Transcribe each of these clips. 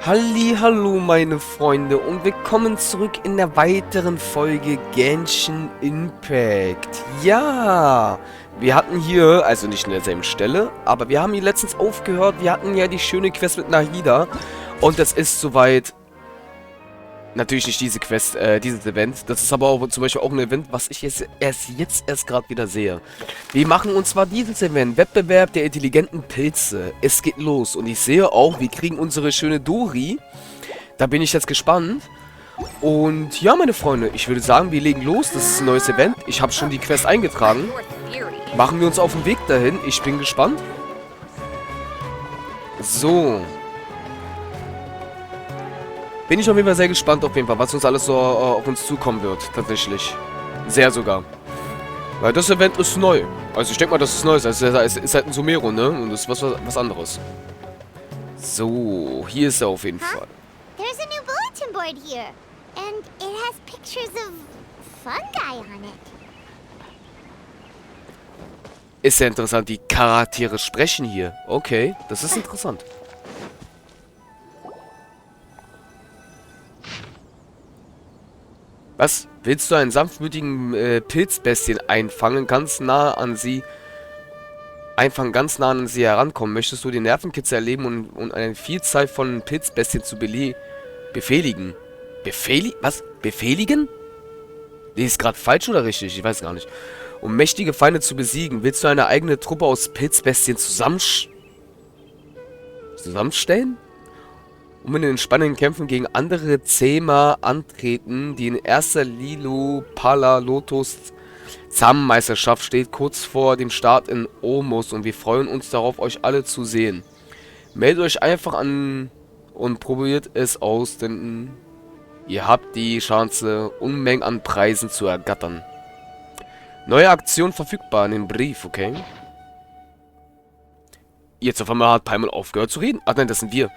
Hallo meine Freunde und willkommen zurück in der weiteren Folge Genshin Impact. Ja, wir hatten hier, also nicht in derselben Stelle, aber wir haben hier letztens aufgehört. Wir hatten ja die schöne Quest mit Nahida und das ist soweit natürlich nicht diese Quest, dieses Event. Das ist aber auch zum Beispiel auch ein Event, was ich jetzt erst gerade wieder sehe. Wir machen uns zwar dieses Event, Wettbewerb der intelligenten Pilze. Es geht los und ich sehe auch, wir kriegen unsere schöne Dori. Da bin ich jetzt gespannt. Und ja, meine Freunde, ich würde sagen, wir legen los. Das ist ein neues Event. Ich habe schon die Quest eingetragen. Machen wir uns auf den Weg dahin. Ich bin gespannt. So. Bin ich auf jeden Fall sehr gespannt, auf jeden Fall, was uns alles so auf uns zukommen wird, tatsächlich. Sehr sogar. Weil das Event ist neu. Also ich denke mal, das ist neu. Also es ist halt ein Sumero, ne? Und das ist was anderes. So, hier ist er auf jeden Fall. There's a new bulletin board here. And it has pictures of fungi on it. Ist ja interessant, die Charaktere sprechen hier. Okay, das ist interessant. Was? Willst du einen sanftmütigen Pilzbestien einfangen, ganz nah an sie herankommen? Möchtest du den Nervenkitzel erleben und eine Vielzahl von Pilzbestien zu befehligen? Was? Befehligen? Nee, ist gerade falsch oder richtig? Ich weiß gar nicht. Um mächtige Feinde zu besiegen, willst du eine eigene Truppe aus Pilzbestien zusammenstellen? Um in den spannenden Kämpfen gegen andere Zähmer antreten, die in erster Lilo-Pala-Lotus-Zamenmeisterschaft steht, kurz vor dem Start in Omus, und wir freuen uns darauf, euch alle zu sehen. Meldet euch einfach an und probiert es aus, denn ihr habt die Chance, Unmengen an Preisen zu ergattern. Neue Aktion verfügbar in dem Brief, okay? Jetzt auf einmal hat Paimon aufgehört zu reden. Ach nein, das sind wir.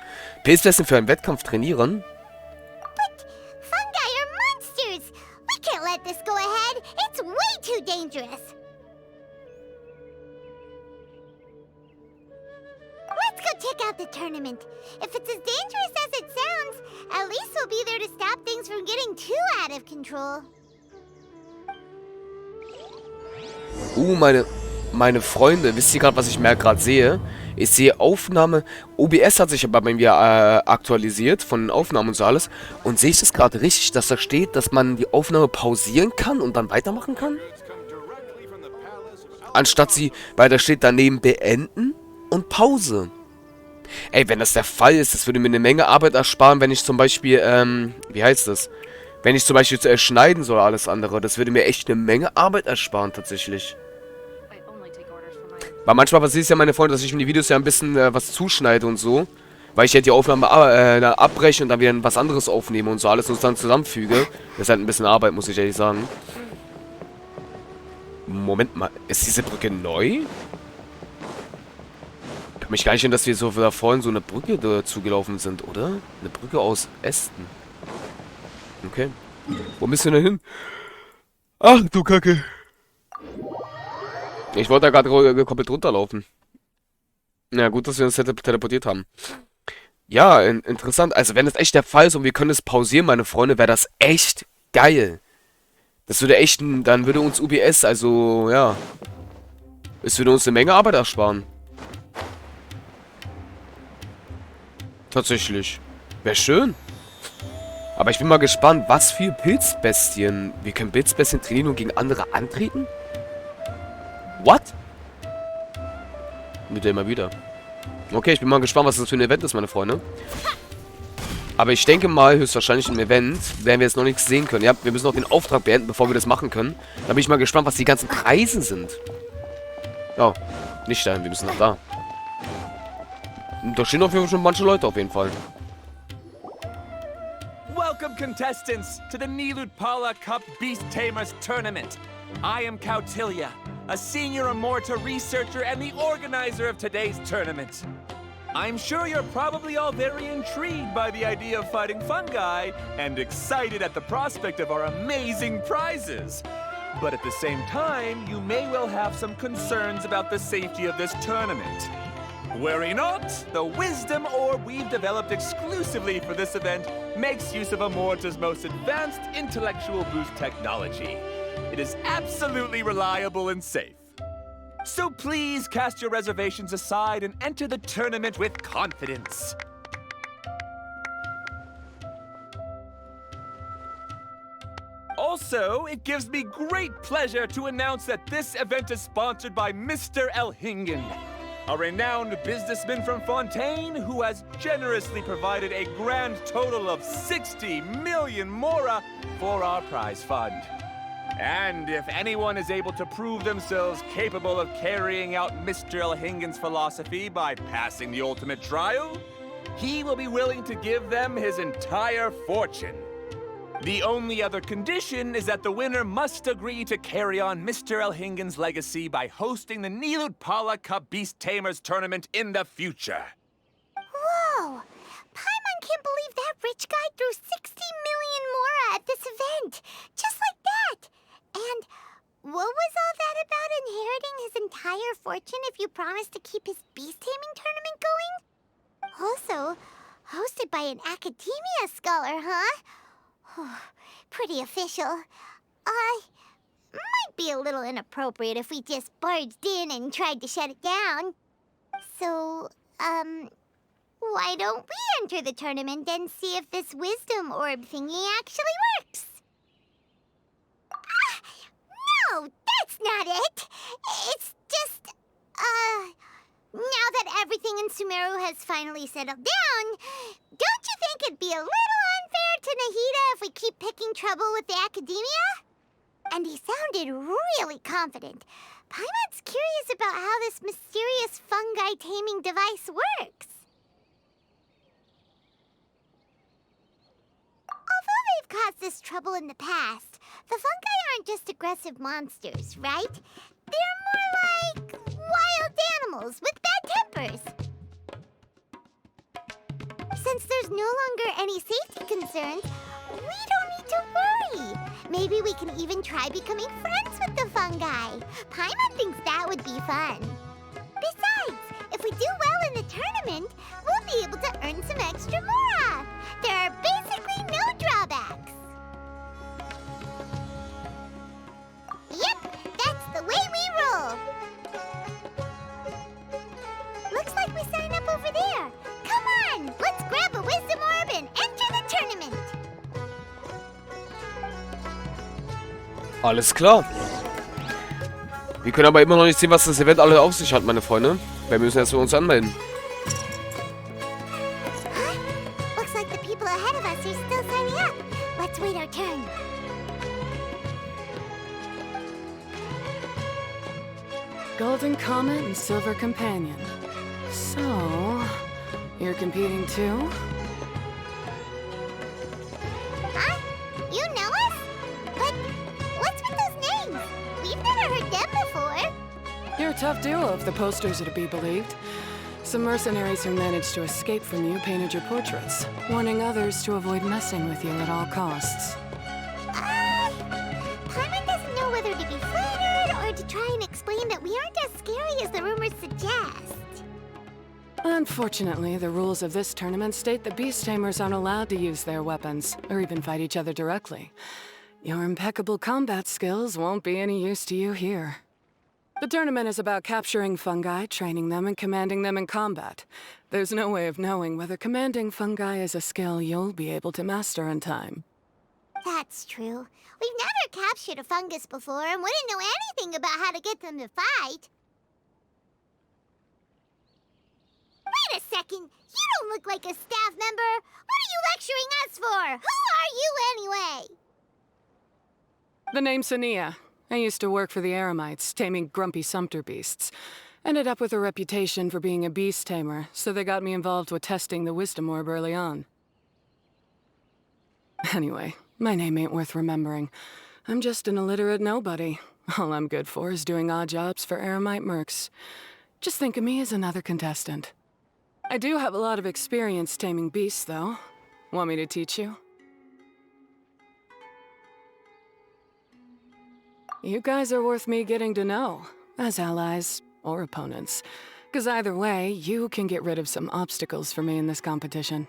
Pilzfesten für einen Wettkampf trainieren. But fungi are monsters! We can't let this go ahead! It's way too dangerous! Let's go check out the tournament. If it's as dangerous as it sounds, at least we'll be there to stop things from getting too out of control. Meine Freunde, wisst ihr gerade, was ich mir gerade sehe? Ich sehe Aufnahme. OBS hat sich aber bei mir aktualisiert von den Aufnahmen und so alles. Und sehe ich das gerade richtig, dass da steht, dass man die Aufnahme pausieren kann und dann weitermachen kann? Anstatt weil da steht daneben beenden und Pause. Ey, wenn das der Fall ist, das würde mir eine Menge Arbeit ersparen, wenn ich zum Beispiel, wie heißt das? Wenn ich zum Beispiel schneiden soll, alles andere. Das würde mir echt eine Menge Arbeit ersparen, tatsächlich. Weil manchmal passiert es ja, meine Freunde, dass ich mir die Videos ja ein bisschen was zuschneide und so. Weil ich halt die Aufnahme abbreche und dann wieder was anderes aufnehme und so alles und dann zusammenfüge. Das ist halt ein bisschen Arbeit, muss ich ehrlich sagen. Moment mal, ist diese Brücke neu? Ich kann mich gar nicht erinnern, dass wir so da vorhin so eine Brücke dazu gelaufen sind, oder? Eine Brücke aus Ästen. Okay. Wo bist du denn hin? Ach, du Kacke. Ich wollte da gerade komplett runterlaufen. Na gut, dass wir uns teleportiert haben. Ja, interessant. Also wenn das echt der Fall ist und wir können es pausieren, meine Freunde, wäre das echt geil. Das würde echt, dann würde uns UBS, also ja, es würde uns eine Menge Arbeit ersparen. Tatsächlich. Wäre schön. Aber ich bin mal gespannt, was für Pilzbestien. Wir können Pilzbestien trainieren und gegen andere antreten? What? Mit der immer wieder. Okay, ich bin mal gespannt, was das für ein Event ist, meine Freunde. Aber ich denke mal, höchstwahrscheinlich im Event werden wir jetzt noch nichts sehen können. Ja, wir müssen noch den Auftrag beenden, bevor wir das machen können. Da bin ich mal gespannt, was die ganzen Preise sind. Ja, nicht dahin, wir müssen nach da. Und da stehen auf jeden Fall schon manche Leute auf jeden Fall. Welcome, contestants, to the Nilutpala Cup Beast Tamers Tournament. I am Kautilya, a senior Immorta researcher and the organizer of today's tournament. I'm sure you're probably all very intrigued by the idea of fighting fungi and excited at the prospect of our amazing prizes. But at the same time, you may well have some concerns about the safety of this tournament. Worry not, the wisdom orb we've developed exclusively for this event makes use of Amorta's most advanced intellectual boost technology. It is absolutely reliable and safe. So please cast your reservations aside and enter the tournament with confidence. Also, it gives me great pleasure to announce that this event is sponsored by Mr. Elhingen, a renowned businessman from Fontaine who has generously provided a grand total of 60 million mora for our prize fund. And if anyone is able to prove themselves capable of carrying out Mr. Elhingen's philosophy by passing the ultimate trial, he will be willing to give them his entire fortune. The only other condition is that the winner must agree to carry on Mr. Elhingen's legacy by hosting the Nilut Pala Cup Beast Tamers tournament in the future. Whoa! Paimon can't believe that rich guy threw 60 million mora at this event. Just like that. And what was all that about inheriting his entire fortune if you promised to keep his beast taming tournament going? Also, hosted by an academia scholar, huh? Pretty official. Might be a little inappropriate if we just barged in and tried to shut it down. So, why don't we enter the tournament and see if this wisdom orb thingy actually works? No, that's not it. It's just, now that everything in Sumeru has finally settled down, don't you think it'd be a little unfair to Nahida if we keep picking trouble with the academia? And he sounded really confident. Paimon's curious about how this mysterious fungi taming device works. Although they've caused us trouble in the past, the fungi aren't just aggressive monsters, right? They're more like wild animals with bad tempers. Since there's no longer any safety concerns, we don't need to worry. Maybe we can even try becoming friends with the fungi. Paimon thinks that would be fun. Besides, if we do well in the tournament, we'll be able to earn some extra mora. There are basically no drawbacks. Yep, that's the way we roll. Looks like we signed up over there. Come on, let's grab a wisdom orb and enter the tournament. Alles klar. Wir können aber immer noch nicht sehen, was das Event alle auf sich hat, meine Freunde. Wir müssen erst für uns anmelden. Looks like the people ahead of us are still signing up. Let's wait our turn. Golden Comet and Silver Companion. So, you're competing too? Huh? You know us? But what's with those names? We've never heard them before. You're a tough duo if the posters are to be believed. Some mercenaries who managed to escape from you painted your portraits, warning others to avoid messing with you at all costs. Paimon doesn't know whether to be flattered or to try and explain that we aren't as scary as the rumors suggest. Unfortunately, the rules of this tournament state that beast tamers aren't allowed to use their weapons, or even fight each other directly. Your impeccable combat skills won't be any use to you here. The tournament is about capturing fungi, training them, and commanding them in combat. There's no way of knowing whether commanding fungi is a skill you'll be able to master in time. That's true. We've never captured a fungus before and wouldn't know anything about how to get them to fight. Wait a second! You don't look like a staff member! What are you lecturing us for? Who are you anyway? The name's Ania. I used to work for the Eremites, taming grumpy sumpter beasts. Ended up with a reputation for being a beast tamer, so they got me involved with testing the wisdom orb early on. Anyway, my name ain't worth remembering. I'm just an illiterate nobody. All I'm good for is doing odd jobs for Eremite mercs. Just think of me as another contestant. I do have a lot of experience taming beasts, though. Want me to teach you? You guys are worth me getting to know, as allies or opponents. Because either way, you can get rid of some obstacles for me in this competition.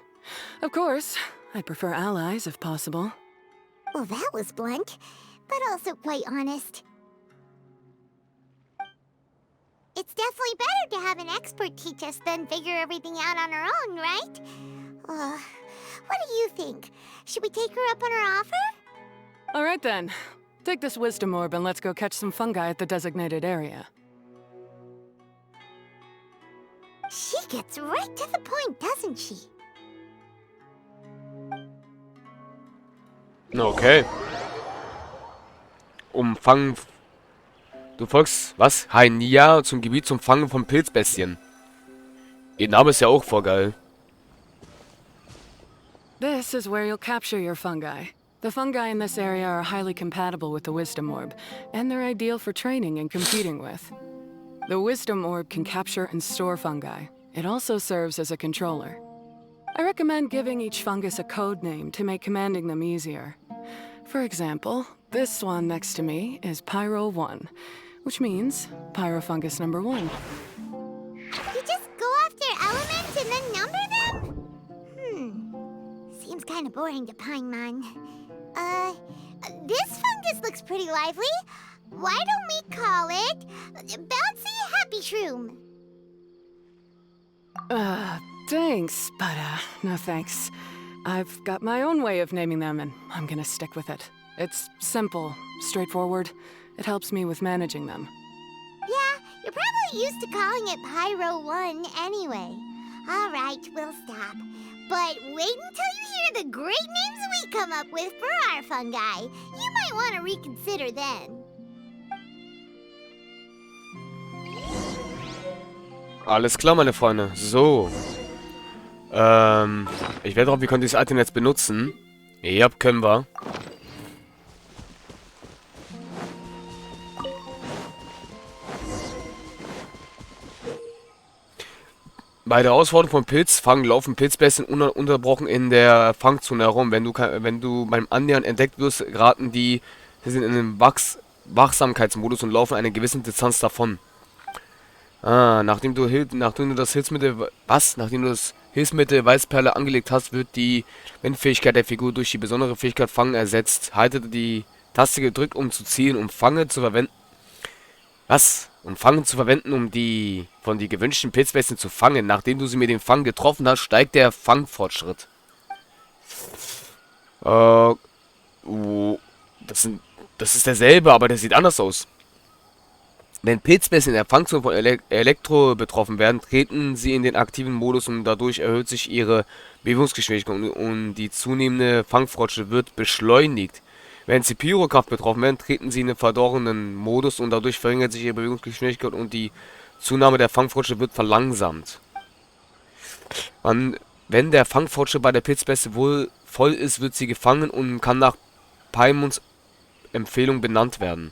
Of course, I'd prefer allies if possible. Well, that was blunt, but also quite honest. It's definitely better to have an expert teach us than figure everything out on our own, right? What do you think? Should we take her up on her offer? All right then. Take this wisdom orb and let's go catch some fungi at the designated area. She gets right to the point, doesn't she? Okay. Umfangen. Du folgst, was? Hainia zum Gebiet zum Fangen von Pilzbestien. Ihr Name ist ja auch voll geil. This is where you'll capture your fungi. The fungi in this area are highly compatible with the wisdom orb, and they're ideal for training and competing with. The wisdom orb can capture and store fungi. It also serves as a controller. I recommend giving each fungus a code name to make commanding them easier. For example, this one next to me is Pyro 1, which means Pyrofungus number 1. You just go after elements and then number them? Seems kind of boring to Paimon. This fungus looks pretty lively. Why don't we call it Bouncy Happy Shroom? Thanks, but no thanks. I've got my own way of naming them, and I'm gonna stick with it. It's simple, straightforward. It helps me with managing them. Yeah, you're probably used to calling it Pyro 1 anyway. All right, we'll stop. But wait until you hear the great names we come up with for our fungi. You might want to reconsider then. Alles klar, meine Freunde. So. Ich werde drauf, wie könnt ihr das Item jetzt benutzen? Ja, können wir. Bei der Herausforderung von Pilzfang laufen Pilzbestien ununterbrochen in der Fangzone herum. Wenn du beim Annähern entdeckt wirst, geraten sie in den Wachsamkeitsmodus und laufen eine gewisse Distanz davon. Nachdem du das Hilfsmittel Weißperle angelegt hast, wird die Wendfähigkeit der Figur durch die besondere Fähigkeit Fangen ersetzt. Halte die Taste gedrückt, um zu zielen, um Fangen zu verwenden. Um die gewünschten Pilzbestien zu fangen. Nachdem du sie mit dem Fang getroffen hast, steigt der Fangfortschritt. Das ist derselbe, aber der sieht anders aus. Wenn Pilzbestien in der Fangzone von Elektro betroffen werden, treten sie in den aktiven Modus und dadurch erhöht sich ihre Bewegungsgeschwindigkeit und die zunehmende Fangfortschritt wird beschleunigt. Wenn sie Pyrokraft betroffen werden, treten sie in den verdorrenen Modus und dadurch verringert sich ihre Bewegungsgeschwindigkeit und die Zunahme der Fangfortschritt wird verlangsamt. Wenn der Fangfortschritt bei der Pilzbestie wohl voll ist, wird sie gefangen und kann nach Paimons Empfehlung benannt werden.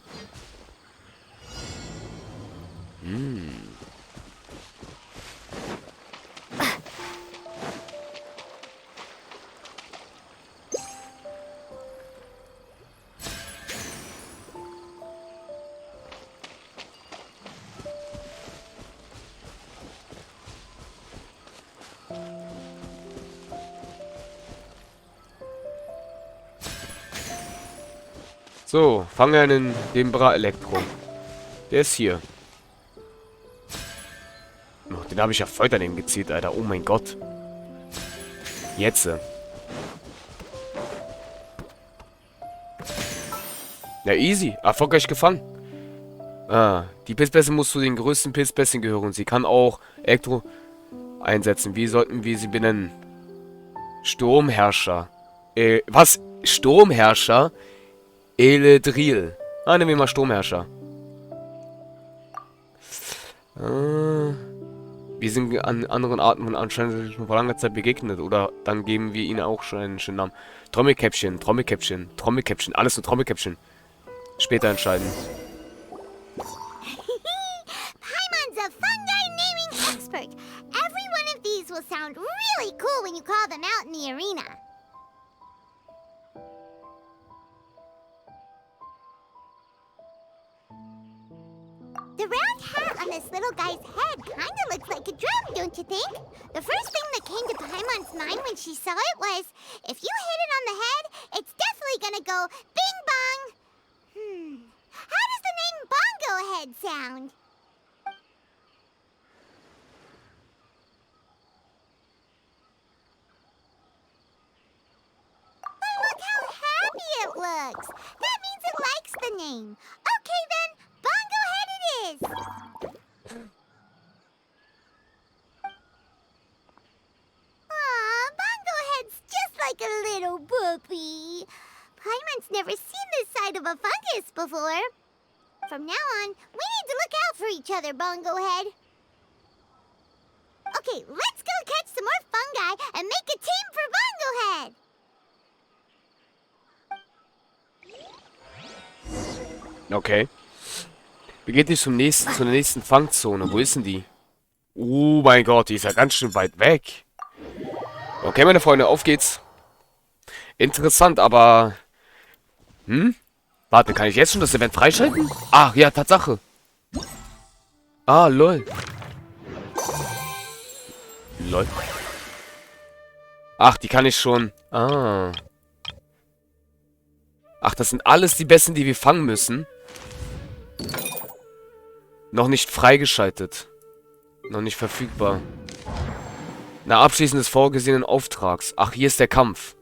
So, fange einen den Bra Elektro. Der ist hier. Oh, den habe ich ja voll daneben gezielt, Alter. Oh mein Gott. Jetzt. Ja, easy. Erfolgreich gefangen. Die Pilzbestie muss zu den größten Pilzbestien gehören. Sie kann auch Elektro einsetzen. Wie sollten wir sie benennen? Sturmherrscher. Was? Sturmherrscher? Eledril. Nehmen wir mal Sturmherrscher. Wir sind an anderen Arten von anscheinend schon vor langer Zeit begegnet. Oder dann geben wir ihnen auch schon einen schönen Namen. Trommelkäppchen, Trommelkäppchen, Trommelkäppchen. Alles nur Trommelkäppchen. Später entscheiden. Paimon's a fungi naming expert. Every one of these will sound really cool when you call them out in the arena. The round hat on this little guy's head kinda looks like a drum, don't you think? The first thing that came to Paimon's mind when she saw it was, if you hit it on the head, it's definitely gonna go bing bong. How does the name Bongo Head sound? But look how happy it looks. That means it likes the name. Okay then, Bongo Head it is. Aw, Bongo Head's just like a little puppy. Paimon's never seen this side of a fungus before. From now on, we need to look out for each other, Bongo Head. Okay, let's go catch some more fungi and make a team for Bongo Head. Okay. Wie geht die zur nächsten Fangzone? Wo ist denn die? Oh mein Gott, die ist ja ganz schön weit weg. Okay, meine Freunde, auf geht's. Interessant, aber... Warte, kann ich jetzt schon das Event freischalten? Ach, ja, Tatsache. Ah, lol. Lol. Ach, die kann ich schon... Ah. Ach, das sind alles die Besten, die wir fangen müssen. Noch nicht freigeschaltet. Noch nicht verfügbar. Na, Abschließen des vorgesehenen Auftrags. Ach, hier ist der Kampf.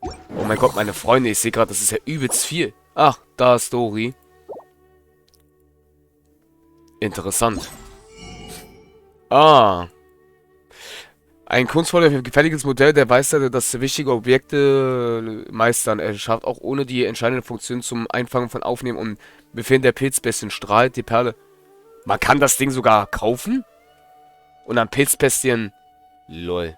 Oh mein Gott, meine Freunde, ich sehe gerade, das ist ja übelst viel. Ach, da ist Dori. Interessant. Ah. Ein kunstvoller, gefertigtes Modell der Weisheit, das wichtige Objekte meistern. Er schafft auch ohne die entscheidende Funktion zum Einfangen von Aufnehmen und Befehlen der Pilzbestien strahlt die Perle. Man kann das Ding sogar kaufen? Und dann Pilzbestien... Lol.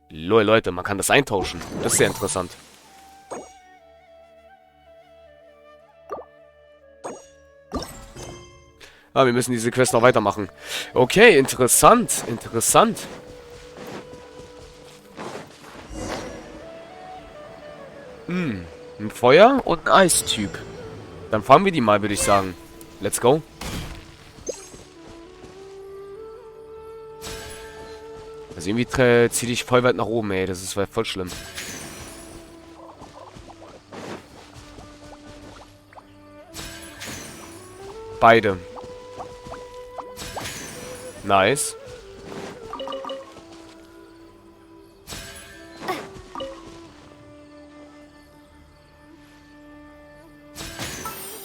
Lol, Leute, man kann das eintauschen. Das ist sehr interessant. Ah, wir müssen diese Quest noch weitermachen. Okay, interessant. Interessant. Ein Feuer und ein Eistyp. Dann fahren wir die mal, würde ich sagen. Let's go. Also irgendwie zieh dich voll weit nach oben, ey. Das ist voll schlimm. Beide. Nice.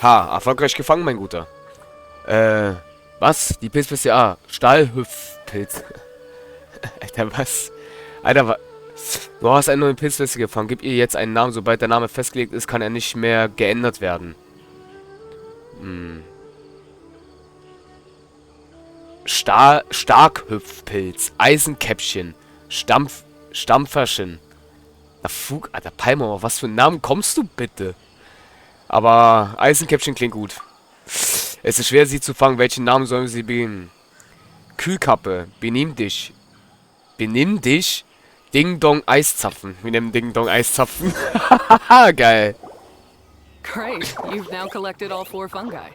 Ha, erfolgreich gefangen, mein Guter. Was? Die Pilzbestie A. Stahlhüpfpilz. Alter, was? Alter, was? Du hast einen neuen Pilzbestie gefangen. Gib ihr jetzt einen Namen. Sobald der Name festgelegt ist, kann er nicht mehr geändert werden. Starkhüpfpilz. Eisenkäppchen. Stampferchen. Na Fug, Alter, Palmer, auf was für einen Namen kommst du bitte? Aber Eisenkäppchen klingt gut. Es ist schwer, sie zu fangen. Welchen Namen sollen sie beginnen? Kühlkappe. Benimm dich. Benimm dich. Ding Dong Eiszapfen. Wir nehmen Ding Dong Eiszapfen. Geil. Great, you've now collected all 4 fungi.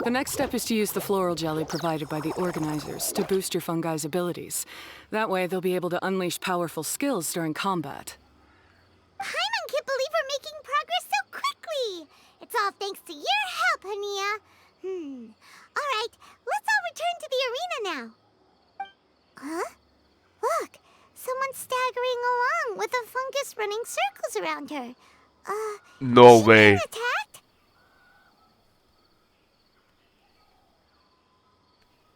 The next step is to use the floral jelly provided by the organizers to boost your fungi's abilities. That way, they'll be able to unleash powerful skills during combat. Paimon can't believe we're making progress so quickly. It's all thanks to your help, Hania. All right, let's all return to the arena now. Huh? Look, someone's staggering along with a fungus running circles around her. No way. Attacked?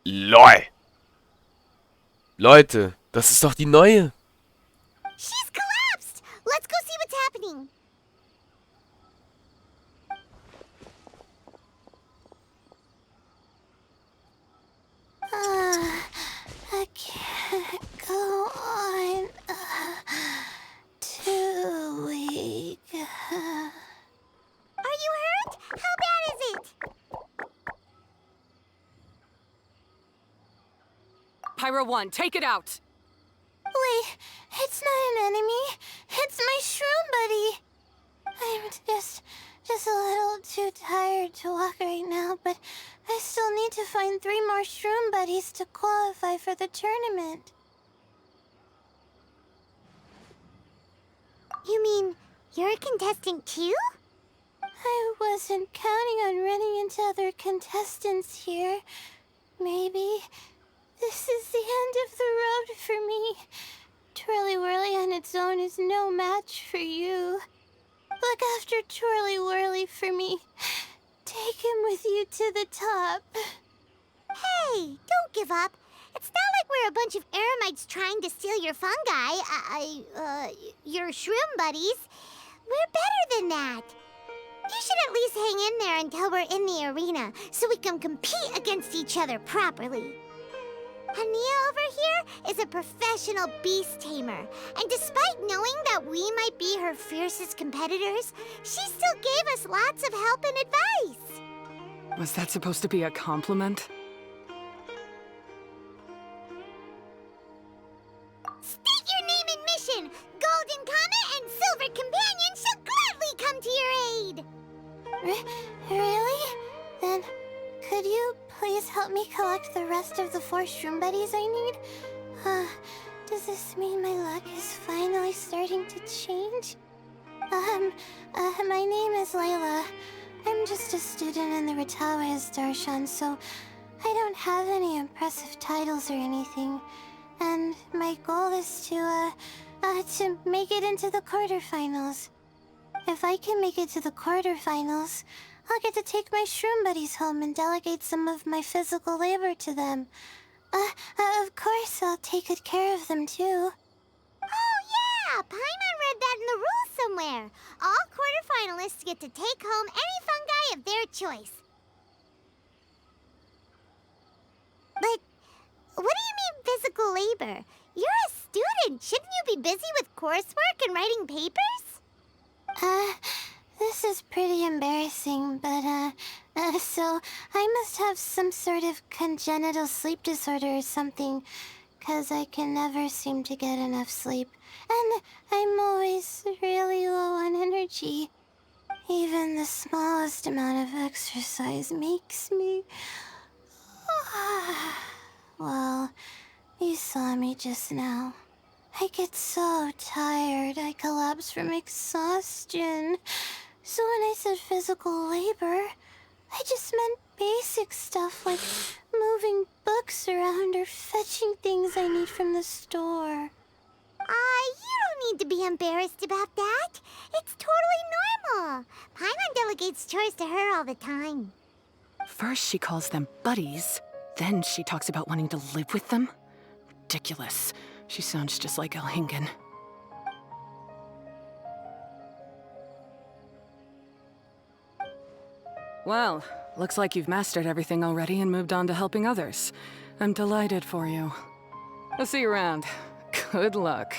LOL. Leute, das ist doch die neue. She's collapsed. Let's go see what's happening. I can't go on. Too weak. Are you hurt? How bad is it? Pyro 1, take it out! Wait, it's not an enemy. It's my shroom buddy. I'm just a little too tired to walk right now, but to find 3 more shroom buddies to qualify for the tournament. You mean, you're a contestant too? I wasn't counting on running into other contestants here. Maybe this is the end of the road for me. Twirly Whirly on its own is no match for you. Look after Twirly Whirly for me. Take him with you to the top. Hey, don't give up. It's not like we're a bunch of eremites trying to steal your fungi. Your shroom buddies. We're better than that. You should at least hang in there until we're in the arena, so we can compete against each other properly. Ania over here is a professional beast tamer, and despite knowing that we might be her fiercest competitors, she still gave us lots of help and advice. Was that supposed to be a compliment? State your name and mission! Golden Comet and Silver Companion shall gladly come to your aid! Really? Then, could you please help me collect the rest of the 4 shroom buddies I need? Does this mean my luck is finally starting to change? My name is Layla. I'm just a student in the Ratawa's Darshan, so I don't have any impressive titles or anything. And my goal is to make it into the quarterfinals. If I can make it to the quarterfinals, I'll get to take my shroom buddies home and delegate some of my physical labor to them. Of course, I'll take good care of them, too. Oh, yeah! Paimon read that in the rules somewhere. All quarterfinalists get to take home any fungi of their choice. But what do you mean physical labor? You're a student. Shouldn't you be busy with coursework and writing papers? This is pretty embarrassing, but, so I must have some sort of congenital sleep disorder or something, 'cause I can never seem to get enough sleep, and I'm always really low on energy. Even the smallest amount of exercise makes me... Well, you saw me just now. I get so tired, I collapse from exhaustion. So when I said physical labor, I just meant basic stuff like moving books around or fetching things I need from the store. You don't need to be embarrassed about that. It's totally normal. Paimon delegates chores to her all the time. First she calls them buddies, then she talks about wanting to live with them? Ridiculous. She sounds just like Elhingen. Well, looks like you've mastered everything already and moved on to helping others. I'm delighted for you. I'll see you around. Good luck.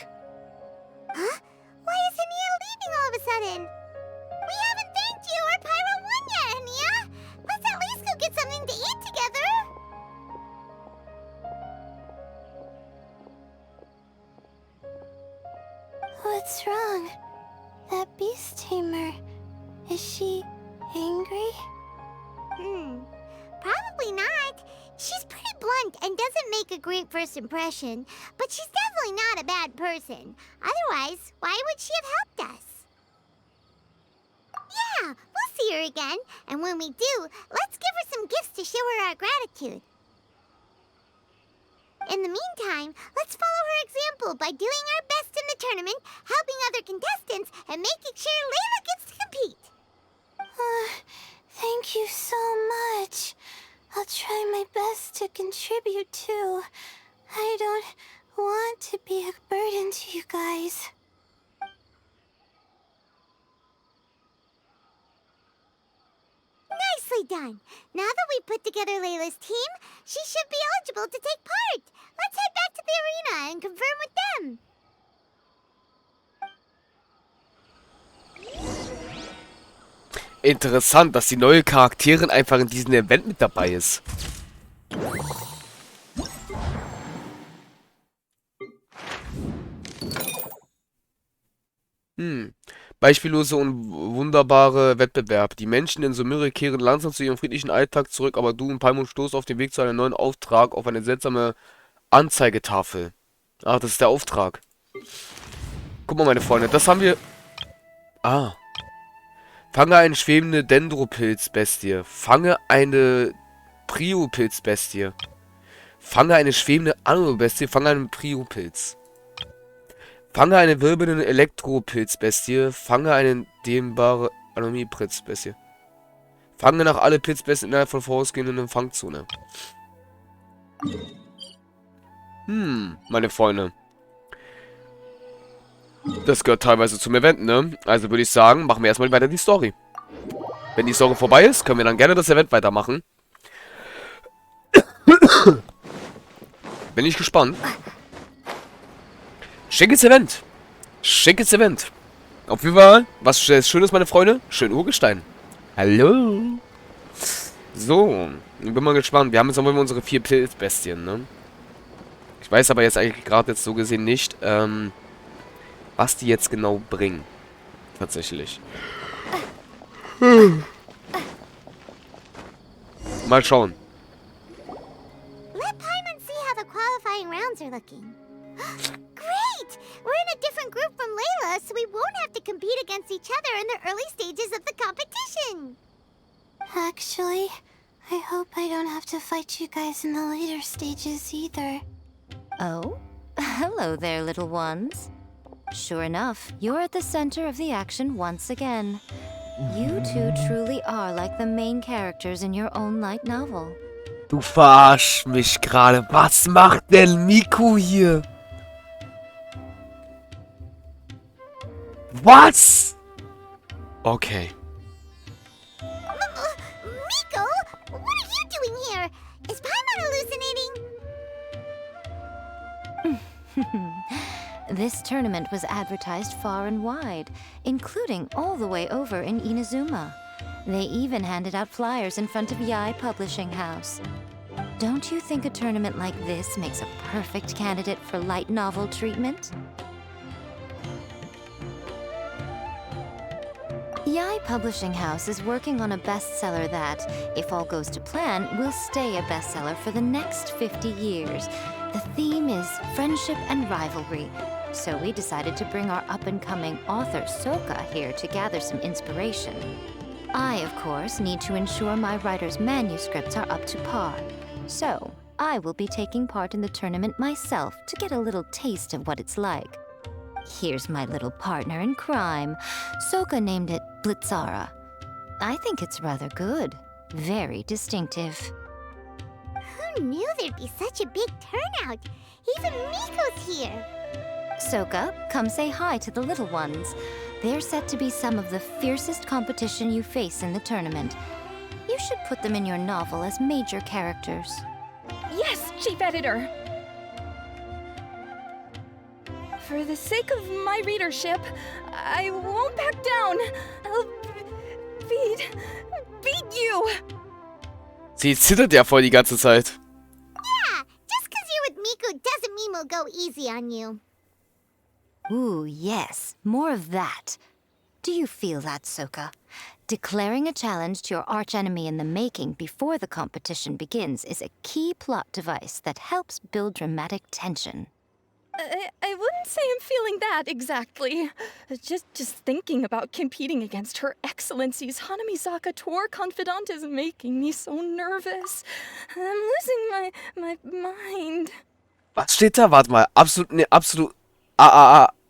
Huh? Why is Ania leaving all of a sudden? We haven't thanked you or Pyro won yet, Ania! Let's at least go get something to eat together! What's wrong? That beast tamer, is she angry? Probably not. She's pretty blunt and doesn't make a great first impression, but she's definitely not a bad person. Otherwise, why would she have helped us? Yeah, we'll see her again, and when we do, let's give her some gifts to show her our gratitude. In the meantime, let's follow her example by doing our best in the tournament, helping other contestants, and making sure Layla gets to compete. Thank you so much. I'll try my best to contribute too. I don't want to be a burden to you guys. Nicely done. Now that we put together Layla's team, she should be eligible to take part. Let's head back to the arena and confirm with them. Interessant, dass die neue Charakterin einfach in diesem Event mit dabei ist. Beispiellose und wunderbare Wettbewerb. Die Menschen in Sumeria kehren langsam zu ihrem friedlichen Alltag zurück, aber du und Paimon stoßen auf dem Weg zu einem neuen Auftrag auf eine seltsame Anzeigetafel. Ach, das ist der Auftrag. Guck mal, meine Freunde, das haben wir... Ah. Fange eine schwebende Dendropilzbestie. Fange eine Priopilzbestie. Fange eine schwebende Anobestie. Fange einen Priopilz. Fange eine wirbelnde Elektropilzbestie. Fange eine dehnbare Anomiepilzbestie. Fange nach alle Pilzbestien innerhalb von vorausgehenden Fangzone. Meine Freunde. Das gehört teilweise zum Event, ne? Also würde ich sagen, machen wir erstmal weiter die Story. Wenn die Story vorbei ist, können wir dann gerne das Event weitermachen. Bin ich gespannt. Schickes Event. Schickes Event. Auf jeden Fall, was Schönes, meine Freunde. Schön Urgestein. Hallo. So, ich bin mal gespannt. Wir haben jetzt noch mal unsere 4 Pilzbestien, ne? Ich weiß aber jetzt eigentlich gerade so gesehen nicht, was die jetzt genau bringen. Tatsächlich. Mal schauen. Let Paimon see how the qualifying rounds are looking. Great! We're in a different group from Layla, so we won't have to compete against each other in the early stages of the competition. Actually, I hope I don't have to fight you guys in the later stages either. Oh? Hello there, little ones. Sure enough, you're at the center of the action once again. You two truly are like the main characters in your own light novel. Du verarschst mich gerade. Was macht denn Miku hier? Was? Okay. Miko, what are you doing here? Is Paimon hallucinating? This tournament was advertised far and wide, including all the way over in Inazuma. They even handed out flyers in front of Yae Publishing House. Don't you think a tournament like this makes a perfect candidate for light novel treatment? Yae Publishing House is working on a bestseller that, if all goes to plan, will stay a bestseller for the next 50 years. The theme is friendship and rivalry, so we decided to bring our up-and-coming author Soka here to gather some inspiration. I, of course, need to ensure my writer's manuscripts are up to par, so I will be taking part in the tournament myself to get a little taste of what it's like. Here's my little partner in crime. Soka named it Blitzara. I think it's rather good. Very distinctive. Who knew there'd be such a big turnout? Even Miko's here. Soka, come say hi to the little ones. They're set to be some of the fiercest competition you face in the tournament. You should put them in your novel as major characters. Yes, Chief Editor! For the sake of my readership, I won't back down. I'll beat you! Sie zittert ja voll die ganze Zeit. Yeah, just because you're with Miko doesn't mean we'll go easy on you. Ooh, yes, more of that. Do you feel that, Soka? Declaring a challenge to your archenemy in the making before the competition begins is a key plot device that helps build dramatic tension. I wouldn't say I'm feeling that exactly. Just thinking about competing against Her Excellency's Hanamizaka tour confidant is making me so nervous. I'm losing my mind. Was steht da? Warte mal. Absolut, ne, absolut.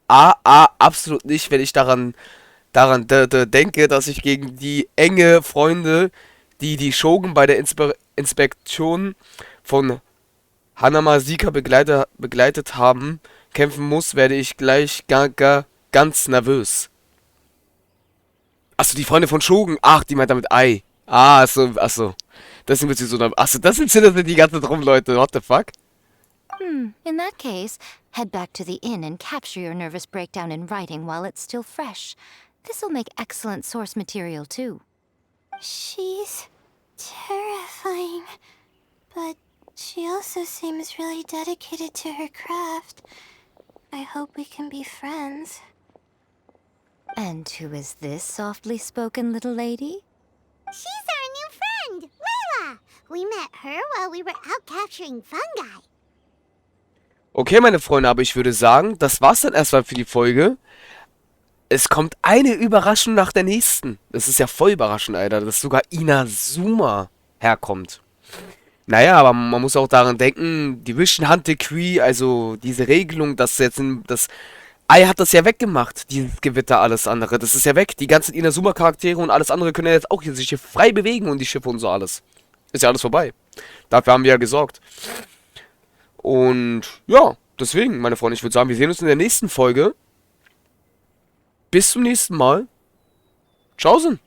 Absolut nicht, wenn ich daran denke, dass ich gegen die enge Freunde, die Shogun bei der Inspektion von Hanamazaka begleitet haben, kämpfen muss, werde ich gleich ganz nervös. Achso, die Freunde von Shogun. Ach, die meint damit Ei. Achso. Deswegen wird sie so nervös. Achso, das sind die ganze drum, Leute. What the fuck? In that case, head back to the inn and capture your nervous breakdown in writing while it's still fresh. This'll make excellent source material, too. She's terrifying, but she also seems really dedicated to her craft. I hope we can be friends. And who is this softly spoken little lady? She's our new friend, Layla. We met her while we were out capturing fungi. Okay, meine Freunde, aber ich würde sagen, das war's dann erstmal für die Folge. Es kommt eine Überraschung nach der nächsten. Das ist ja voll überraschend, Alter, dass sogar Inazuma herkommt. Naja, aber man muss auch daran denken, Division Hunt Decree, also diese Regelung, dass jetzt das Ei hat das ja weggemacht, dieses Gewitter, alles andere. Das ist ja weg. Die ganzen Inazuma-Charaktere und alles andere können ja jetzt auch hier sich hier frei bewegen und die Schiffe und so alles. Ist ja alles vorbei. Dafür haben wir ja gesorgt. Und ja, deswegen, meine Freunde, ich würde sagen, wir sehen uns in der nächsten Folge. Bis zum nächsten Mal. Tschaußen.